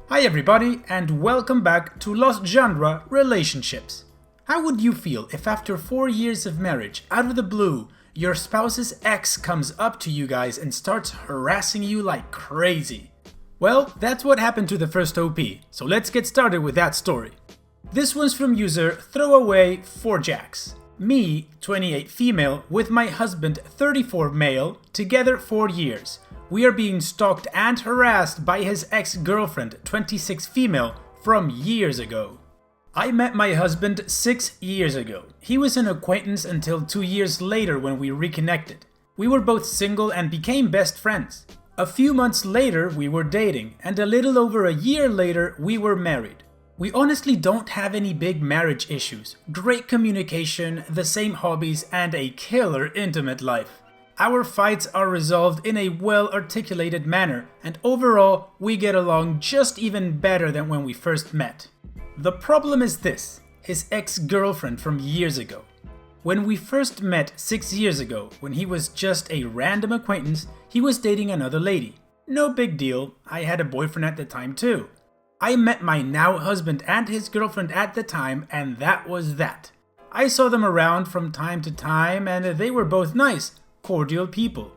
Hi everybody, and welcome back to Lost Genre Relationships. How would you feel if after 4 years of marriage, out of the blue, your spouse's ex comes up to you guys and starts harassing you like crazy? Well, that's what happened to the first OP, so let's get started with that story. This one's from user Throwaway4Jacks. Me, 28 female, with my husband, 34 male, together 4 years. We are being stalked and harassed by his ex-girlfriend, 26 female, from years ago. I met my husband 6 years ago. He was an acquaintance until 2 years later when we reconnected. We were both single and became best friends. A few months later we were dating, and a little over a year later we were married. We honestly don't have any big marriage issues, great communication, the same hobbies, and a killer intimate life. Our fights are resolved in a well-articulated manner, and overall, we get along just even better than when we first met. The problem is this: his ex-girlfriend from years ago. When we first met 6 years ago, when he was just a random acquaintance, he was dating another lady. No big deal, I had a boyfriend at the time too. I met my now husband and his girlfriend at the time, and that was that. I saw them around from time to time, and they were both nice, cordial people.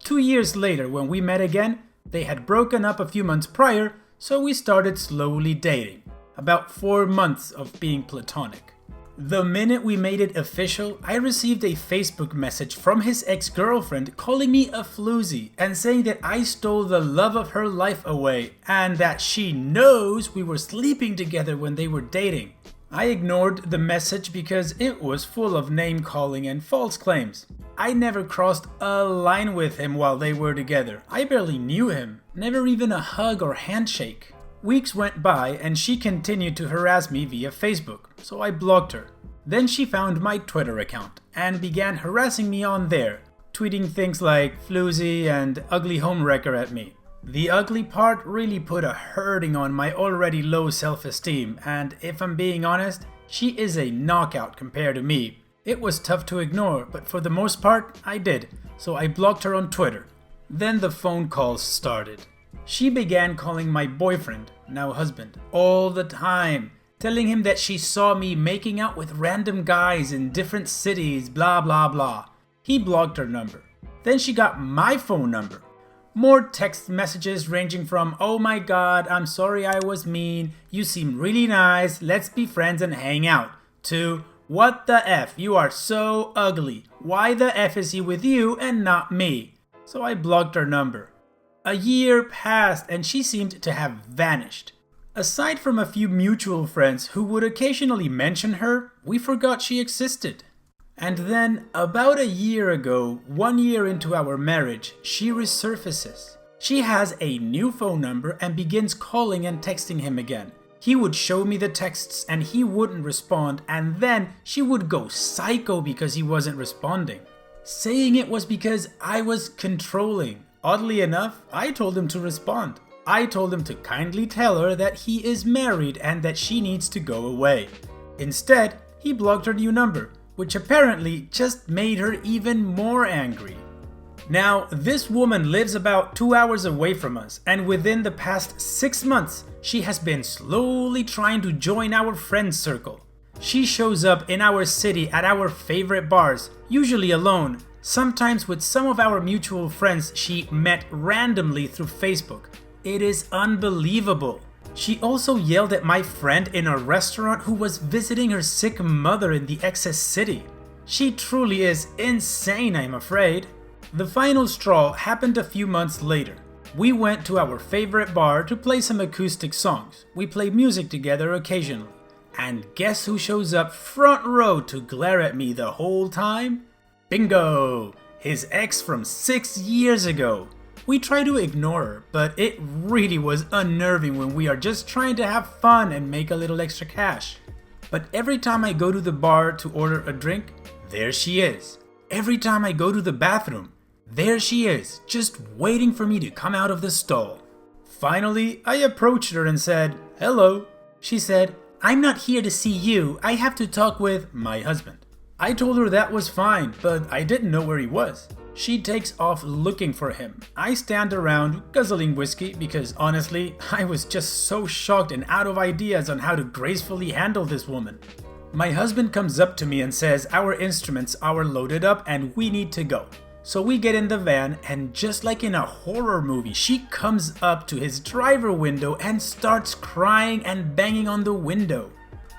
2 years later, when we met again, they had broken up a few months prior, so we started slowly dating. About 4 months of being platonic. The minute we made it official, I received a Facebook message from his ex-girlfriend calling me a floozy and saying that I stole the love of her life away and that she knows we were sleeping together when they were dating. I ignored the message because it was full of name-calling and false claims. I never crossed a line with him while they were together. I barely knew him, never even a hug or handshake. Weeks went by and she continued to harass me via Facebook, so I blocked her. Then she found my Twitter account and began harassing me on there, tweeting things like floozy and ugly homewrecker at me. The ugly part really put a hurting on my already low self-esteem, and if I'm being honest, she is a knockout compared to me. It was tough to ignore, but for the most part, I did, so I blocked her on Twitter. Then the phone calls started. She began calling my boyfriend, now husband, all the time, telling him that she saw me making out with random guys in different cities, blah blah blah. He blocked her number. Then she got my phone number. More text messages ranging from, "Oh my god, I'm sorry I was mean, you seem really nice, let's be friends and hang out," to, "What the F, you are so ugly, why the F is he with you and not me?" So I blocked her number. A year passed and she seemed to have vanished. Aside from a few mutual friends who would occasionally mention her, we forgot she existed. And then, about a year ago, 1 year into our marriage, she resurfaces. She has a new phone number and begins calling and texting him again. He would show me the texts and he wouldn't respond, and then she would go psycho because he wasn't responding, saying it was because I was controlling. Oddly enough, I told him to respond. I told him to kindly tell her that he is married and that she needs to go away. Instead, he blocked her new number, which apparently just made her even more angry. Now, this woman lives about 2 hours away from us, and within the past 6 months, she has been slowly trying to join our friend circle. She shows up in our city at our favorite bars, usually alone, sometimes with some of our mutual friends she met randomly through Facebook. It is unbelievable. She also yelled at my friend in a restaurant who was visiting her sick mother in the excess city. She truly is insane, I'm afraid. The final straw happened a few months later. We went to our favorite bar to play some acoustic songs. We play music together occasionally. And guess who shows up front row to glare at me the whole time? Bingo! His ex from 6 years ago. We try to ignore her, but it really was unnerving when we are just trying to have fun and make a little extra cash. But every time I go to the bar to order a drink, there she is. Every time I go to the bathroom, there she is, just waiting for me to come out of the stall. Finally, I approached her and said, "Hello." She said, "I'm not here to see you, I have to talk with my husband." I told her that was fine, but I didn't know where he was. She takes off looking for him. I stand around guzzling whiskey because honestly, I was just so shocked and out of ideas on how to gracefully handle this woman. My husband comes up to me and says our instruments are loaded up and we need to go. So we get in the van, and just like in a horror movie, she comes up to his driver window and starts crying and banging on the window.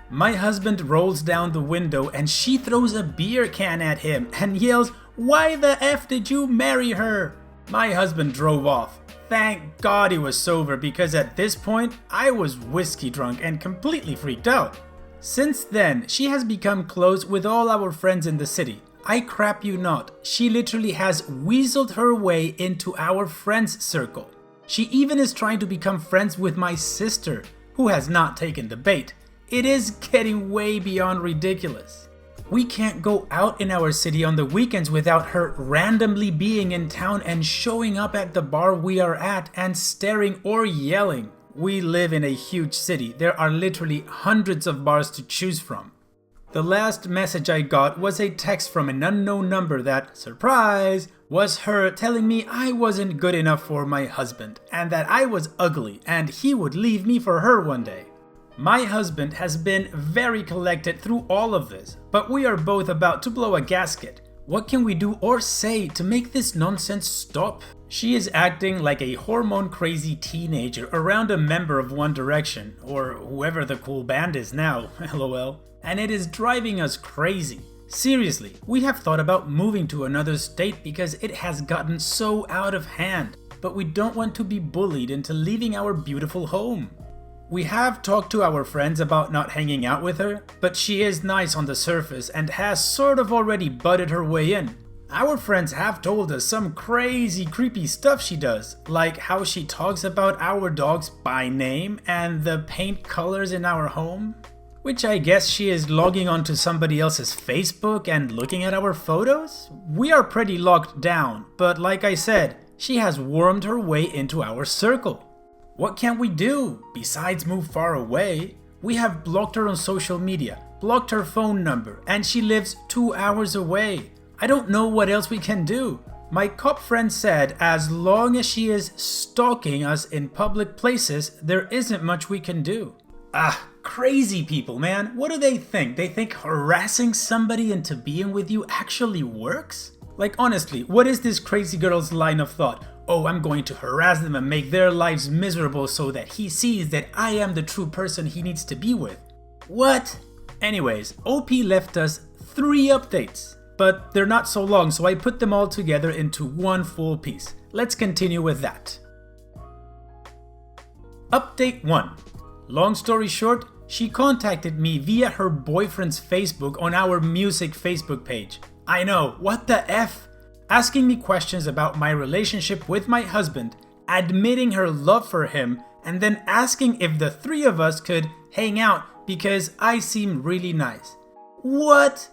My husband rolls down the window and she throws a beer can at him and yells, "Why the F did you marry her?" My husband drove off. Thank God he was sober, because at this point I was whiskey drunk and completely freaked out. Since then, she has become close with all our friends in the city. I crap you not, she literally has weaseled her way into our friends circle. She even is trying to become friends with my sister, who has not taken the bait. It is getting way beyond ridiculous. We can't go out in our city on the weekends without her randomly being in town and showing up at the bar we are at and staring or yelling. We live in a huge city. There are literally hundreds of bars to choose from. The last message I got was a text from an unknown number that, surprise, was her telling me I wasn't good enough for my husband and that I was ugly and he would leave me for her one day. My husband has been very collected through all of this, but we are both about to blow a gasket. What can we do or say to make this nonsense stop? She is acting like a hormone-crazy teenager around a member of One Direction, or whoever the cool band is now, lol, and it is driving us crazy. Seriously, we have thought about moving to another state because it has gotten so out of hand, but we don't want to be bullied into leaving our beautiful home. We have talked to our friends about not hanging out with her, but she is nice on the surface and has sort of already butted her way in. Our friends have told us some crazy creepy stuff she does, like how she talks about our dogs by name and the paint colors in our home, which I guess she is logging onto somebody else's Facebook and looking at our photos. We are pretty locked down, but like I said, she has wormed her way into our circle. What can we do besides move far away? We have blocked her on social media, blocked her phone number, and she lives 2 hours away. I don't know what else we can do. My cop friend said as long as she is stalking us in public places, there isn't much we can do. Crazy people, man. What do they think? They think harassing somebody into being with you actually works? Like honestly, what is this crazy girl's line of thought? Oh, I'm going to harass them and make their lives miserable so that he sees that I am the true person he needs to be with. What? Anyways, OP left us 3 updates, but they're not so long, so I put them all together into one full piece. Let's continue with that. Update 1. Long story short, she contacted me via her boyfriend's Facebook on our music Facebook page. I know, what the F? Asking me questions about my relationship with my husband, admitting her love for him, and then asking if the 3 of us could hang out because I seem really nice. What?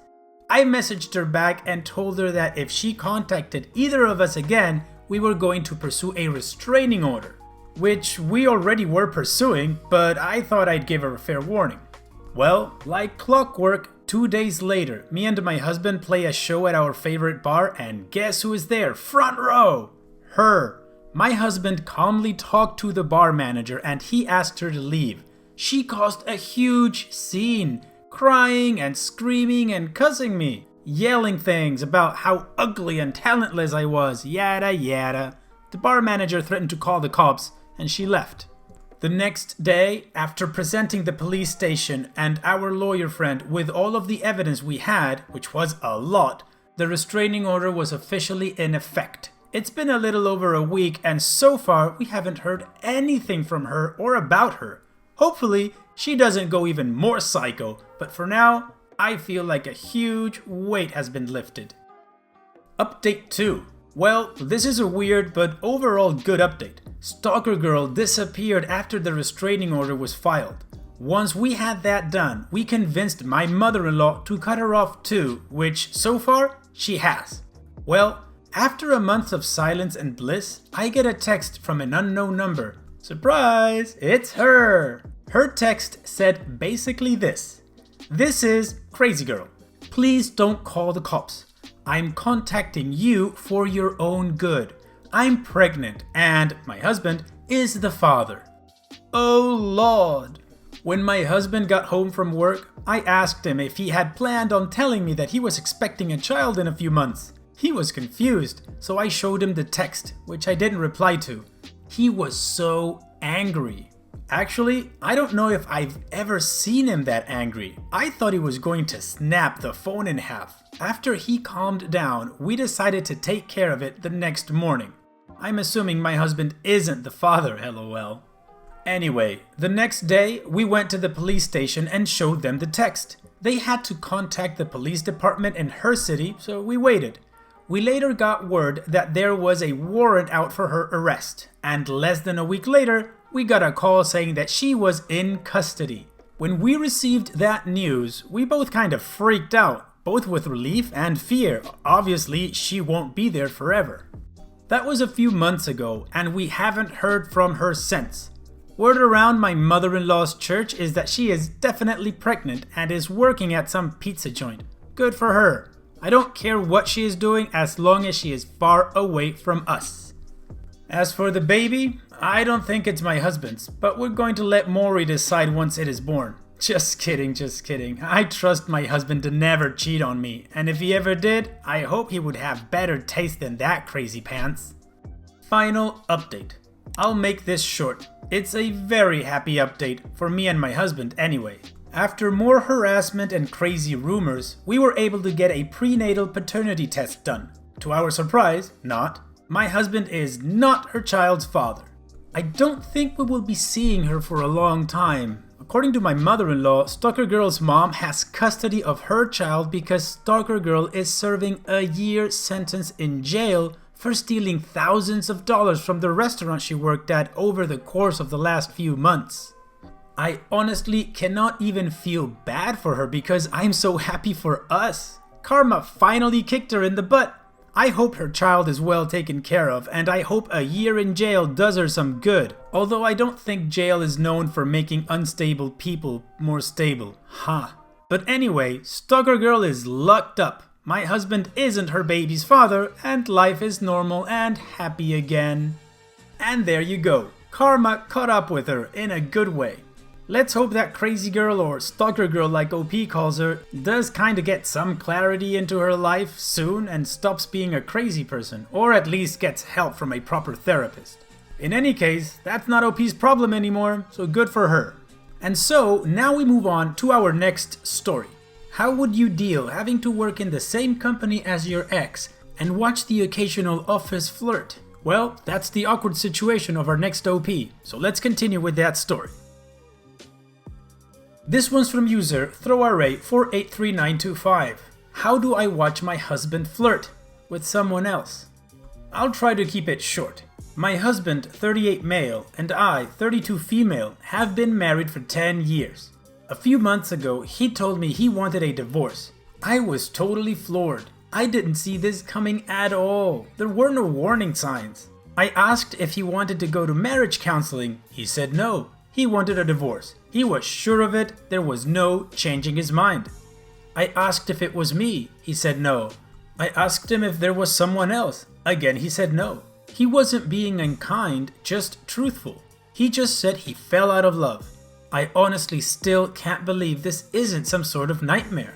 I messaged her back and told her that if she contacted either of us again, we were going to pursue a restraining order, which we already were pursuing, but I thought I'd give her a fair warning. Well, like clockwork, 2 days later, me and my husband play a show at our favorite bar, and guess who is there? Front row! Her. My husband calmly talked to the bar manager and he asked her to leave. She caused a huge scene, crying and screaming and cussing me, yelling things about how ugly and talentless I was, yada yada. The bar manager threatened to call the cops, and she left. The next day, after presenting the police station and our lawyer friend with all of the evidence we had, which was a lot, the restraining order was officially in effect. It's been a little over a week, and so far we haven't heard anything from her or about her. Hopefully, she doesn't go even more psycho, but for now, I feel like a huge weight has been lifted. Update 2. Well, this is a weird but overall good update. Stalker Girl disappeared after the restraining order was filed. Once we had that done, we convinced my mother-in-law to cut her off too, which so far, she has. Well, after a month of silence and bliss, I get a text from an unknown number. Surprise! It's her! Her text said basically this. This is Crazy Girl. Please don't call the cops. I'm contacting you for your own good. I'm pregnant and my husband is the father." Oh Lord! When my husband got home from work, I asked him if he had planned on telling me that he was expecting a child in a few months. He was confused, so I showed him the text, which I didn't reply to. He was so angry. Actually, I don't know if I've ever seen him that angry. I thought he was going to snap the phone in half. After he calmed down, we decided to take care of it the next morning. I'm assuming my husband isn't the father, lol. Anyway, the next day, we went to the police station and showed them the text. They had to contact the police department in her city, so we waited. We later got word that there was a warrant out for her arrest, and less than a week later, we got a call saying that she was in custody. When we received that news, we both kind of freaked out, both with relief and fear. Obviously, she won't be there forever. That was a few months ago, and we haven't heard from her since. Word around my mother-in-law's church is that she is definitely pregnant and is working at some pizza joint. Good for her. I don't care what she is doing as long as she is far away from us. As for the baby, I don't think it's my husband's, but we're going to let Maury decide once it is born. Just kidding, just kidding. I trust my husband to never cheat on me, and if he ever did, I hope he would have better taste than that crazy pants. Final update. I'll make this short. It's a very happy update, for me and my husband anyway. After more harassment and crazy rumors, we were able to get a prenatal paternity test done. To our surprise, not. My husband is not her child's father. I don't think we will be seeing her for a long time. According to my mother-in-law, Stalker Girl's mom has custody of her child because Stalker Girl is serving a year sentence in jail for stealing thousands of dollars from the restaurant she worked at over the course of the last few months. I honestly cannot even feel bad for her because I'm so happy for us. Karma finally kicked her in the butt. I hope her child is well taken care of, and I hope a year in jail does her some good. Although I don't think jail is known for making unstable people more stable. But anyway, Stalker Girl is lucked up. My husband isn't her baby's father, and life is normal and happy again. And there you go. Karma caught up with her in a good way. Let's hope that crazy girl, or Stalker Girl like OP calls her, does kinda get some clarity into her life soon and stops being a crazy person, or at least gets help from a proper therapist. In any case, that's not OP's problem anymore, so good for her. And so, now we move on to our next story. How would you deal having to work in the same company as your ex and watch the occasional office flirt? Well, that's the awkward situation of our next OP, so let's continue with that story. This one's from user throwaway483925. How do I watch my husband flirt with someone else? I'll try to keep it short. My husband, 38 male, and I, 32 female, have been married for 10 years. A few months ago, he told me he wanted a divorce. I was totally floored. I didn't see this coming at all. There were no warning signs. I asked if he wanted to go to marriage counseling. He said no. He wanted a divorce. He was sure of it. There was no changing his mind. I asked if it was me. He said no. I asked him if there was someone else. Again, he said no. He wasn't being unkind, just truthful. He just said he fell out of love. I honestly still can't believe this isn't some sort of nightmare.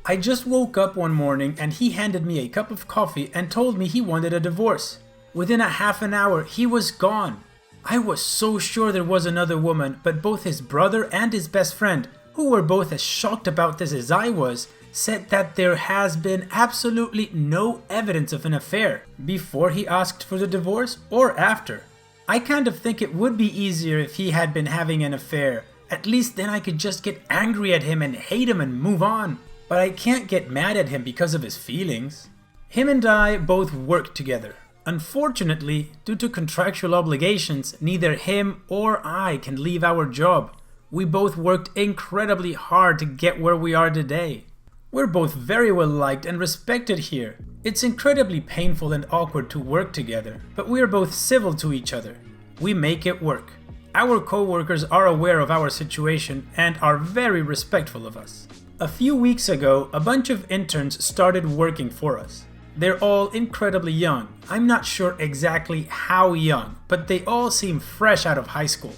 I just woke up one morning and he handed me a cup of coffee and told me he wanted a divorce. Within a half an hour, he was gone. I was so sure there was another woman, but both his brother and his best friend, who were both as shocked about this as I was, said that there has been absolutely no evidence of an affair before he asked for the divorce or after. I kind of think it would be easier if he had been having an affair. At least then I could just get angry at him and hate him and move on. But I can't get mad at him because of his feelings. Him and I both work together. Unfortunately, due to contractual obligations, neither him or I can leave our job. We both worked incredibly hard to get where we are today. We're both very well liked and respected here. It's incredibly painful and awkward to work together, but we are both civil to each other. We make it work. Our co-workers are aware of our situation and are very respectful of us. A few weeks ago, a bunch of interns started working for us. They're all incredibly young. I'm not sure exactly how young, but they all seem fresh out of high school.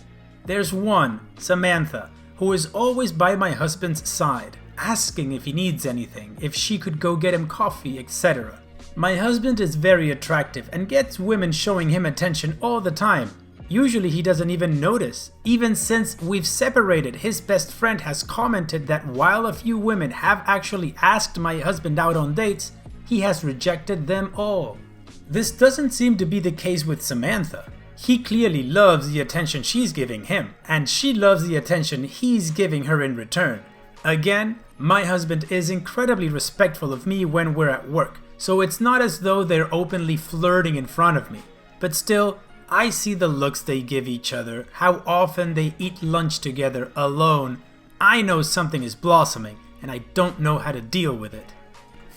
There's one, Samantha, who is always by my husband's side, asking if he needs anything, if she could go get him coffee, etc. My husband is very attractive and gets women showing him attention all the time. Usually he doesn't even notice. Even since we've separated, his best friend has commented that while a few women have actually asked my husband out on dates, he has rejected them all. This doesn't seem to be the case with Samantha. He clearly loves the attention she's giving him, and she loves the attention he's giving her in return. Again, my husband is incredibly respectful of me when we're at work, so it's not as though they're openly flirting in front of me. But still, I see the looks they give each other, how often they eat lunch together alone. I know something is blossoming, and I don't know how to deal with it.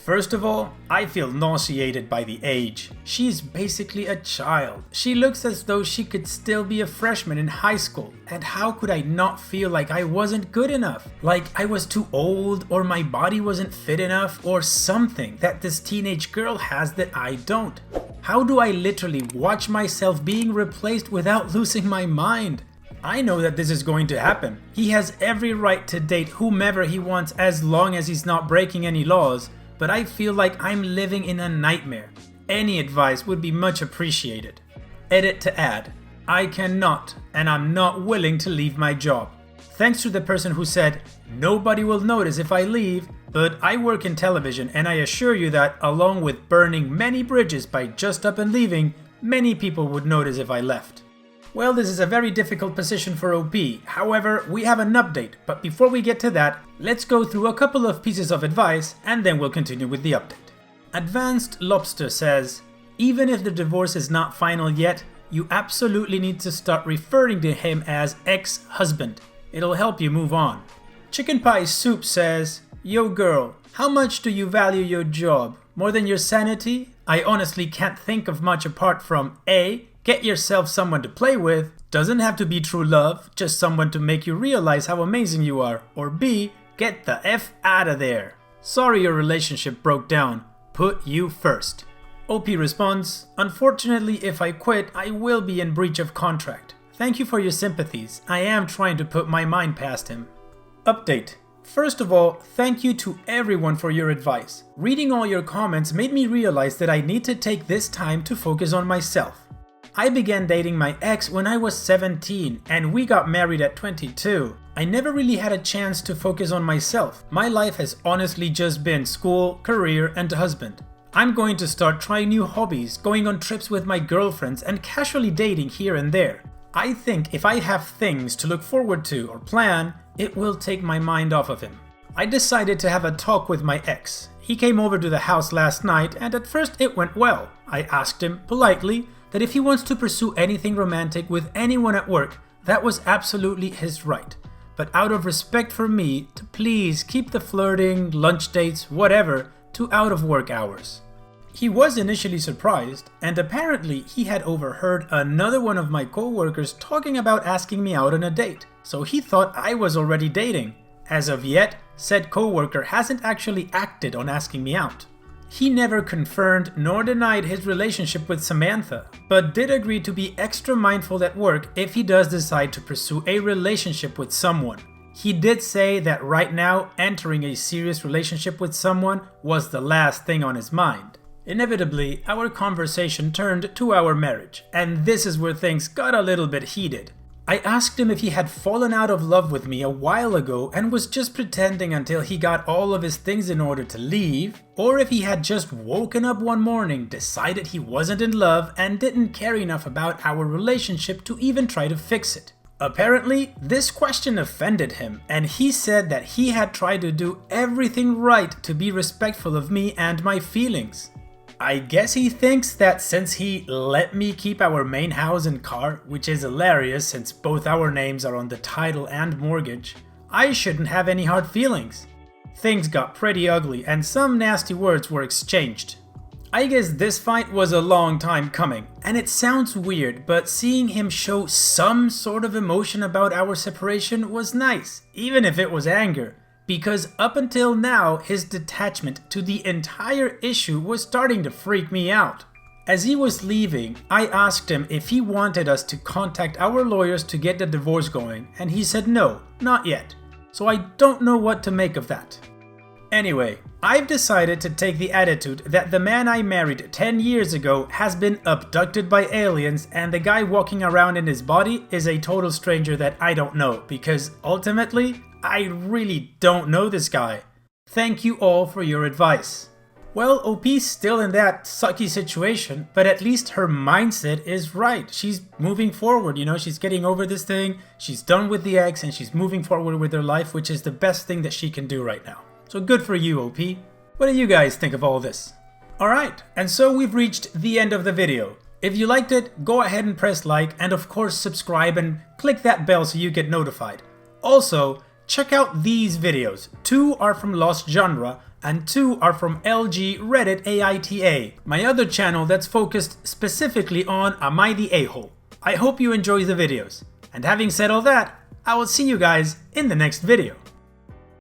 First of all, I feel nauseated by the age. She's basically a child. She looks as though she could still be a freshman in high school. And how could I not feel like I wasn't good enough? Like I was too old, or my body wasn't fit enough, or something that this teenage girl has that I don't. How do I literally watch myself being replaced without losing my mind? I know that this is going to happen. He has every right to date whomever he wants as long as he's not breaking any laws, but I feel like I'm living in a nightmare. Any advice would be much appreciated. Edit to add. I cannot, and I'm not willing to leave my job. Thanks to the person who said, nobody will notice if I leave, but I work in television and I assure you that along with burning many bridges by just up and leaving, many people would notice if I left. Well, this is a very difficult position for OP. However, we have an update, but before we get to that, let's go through a couple of pieces of advice and then we'll continue with the update. Advanced Lobster says, even if the divorce is not final yet, you absolutely need to start referring to him as ex-husband. It'll help you move on. Chicken Pie Soup says, yo girl, how much do you value your job? More than your sanity? I honestly can't think of much apart from A. Get yourself someone to play with. Doesn't have to be true love, just someone to make you realize how amazing you are. Or B. Get the F out of there. Sorry your relationship broke down. Put you first. OP responds, unfortunately if I quit, I will be in breach of contract. Thank you for your sympathies. I am trying to put my mind past him. Update. First of all, thank you to everyone for your advice. Reading all your comments made me realize that I need to take this time to focus on myself. I began dating my ex when I was 17 and we got married at 22. I never really had a chance to focus on myself. My life has honestly just been school, career, and husband. I'm going to start trying new hobbies, going on trips with my girlfriends, and casually dating here and there. I think if I have things to look forward to or plan, it will take my mind off of him. I decided to have a talk with my ex. He came over to the house last night and at first it went well. I asked him politely that if he wants to pursue anything romantic with anyone at work, that was absolutely his right. But out of respect for me, to please keep the flirting, lunch dates, whatever, to out of work hours. He was initially surprised, and apparently he had overheard another one of my co-workers talking about asking me out on a date, so he thought I was already dating. As of yet, said co-worker hasn't actually acted on asking me out. He never confirmed nor denied his relationship with Samantha, but did agree to be extra mindful at work if he does decide to pursue a relationship with someone. He did say that right now, entering a serious relationship with someone was the last thing on his mind. Inevitably, our conversation turned to our marriage, and this is where things got a little bit heated. I asked him if he had fallen out of love with me a while ago and was just pretending until he got all of his things in order to leave, or if he had just woken up one morning, decided he wasn't in love, and didn't care enough about our relationship to even try to fix it. Apparently, this question offended him, and he said that he had tried to do everything right to be respectful of me and my feelings. I guess he thinks that since he let me keep our main house and car, which is hilarious since both our names are on the title and mortgage, I shouldn't have any hard feelings. Things got pretty ugly and some nasty words were exchanged. I guess this fight was a long time coming, and it sounds weird, but seeing him show some sort of emotion about our separation was nice, even if it was anger. because up until now, his detachment to the entire issue was starting to freak me out. As he was leaving, I asked him if he wanted us to contact our lawyers to get the divorce going, and he said no, not yet. So I don't know what to make of that. Anyway, I've decided to take the attitude that the man I married 10 years ago has been abducted by aliens and the guy walking around in his body is a total stranger that I don't know, because ultimately, I really don't know this guy. Thank you all for your advice. Well, OP's still in that sucky situation, but at least her mindset is right. She's moving forward, she's getting over this thing, she's done with the ex, and she's moving forward with her life, which is the best thing that she can do right now. So good for you, OP. What do you guys think of all this? Alright, and so we've reached the end of the video. If you liked it, go ahead and press like, and of course subscribe and click that bell so you get notified. Also, check out these videos. 2 are from Lost Genre, and 2 are from LG Reddit AITA, my other channel that's focused specifically on Am I the A-hole? I hope you enjoy the videos. And having said all that, I will see you guys in the next video.